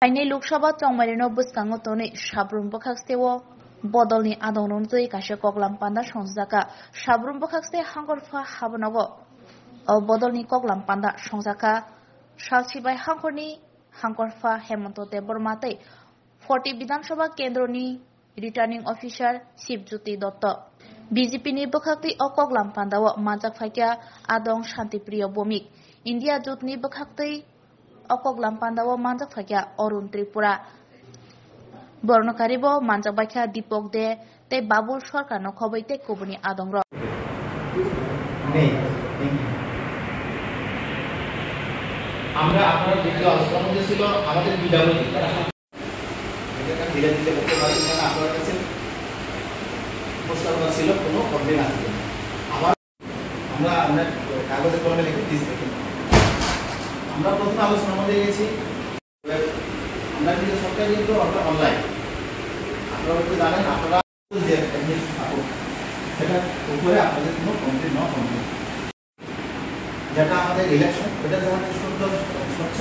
Haini Loksabha Chongmarino Buskango Toni Shabrum Bokakstewo Bodolni Adonunzui Kashe Koklam Panda Shonzaka Shabrum Bokakste Hangorfa Habanago Bodolni Koklam Panda Shonzaka Shalchibai Hangorni Hangorfa Hemonto Debormate 40 Bidansabha Kendroni Returning Officer Sibjuti Dotto BJP ni Bokakti Okoklam Pandawo Majak Fakya Adong Shantipriyo Bomik India Jutni Bokakti Okoklam Pandawo Manjak Fakya Orun Tripura Bornokaribo Manjak Bakya Dipok De Te Babul Sorkar no Khobaite Kobuni Adongro আমরা আপনারা যে আলোচনা মধ্যে ছিল আমাদের বিডব্লিউডি এটা ধীরে ধীরে করতে পারি না আপনাদের কাছে প্রস্তাবনা ছিল কোনো কমপ্লেইন আসবে আবার আমরা কাগজে কলমে লিখে দিয়েছি আমরা প্রথম আলোচনার মধ্যে গেছি আমরা কিন্তু সরকারি কিন্তু অনলাইন আপনারা তো জানেন আপনারা যে টেকনিক আপু সেটা উপরে আপনাদের কোনো কমপ্লেইন না যেটা আমাদের ইলেকশন এটা যখন সুন্দর স্বচ্ছ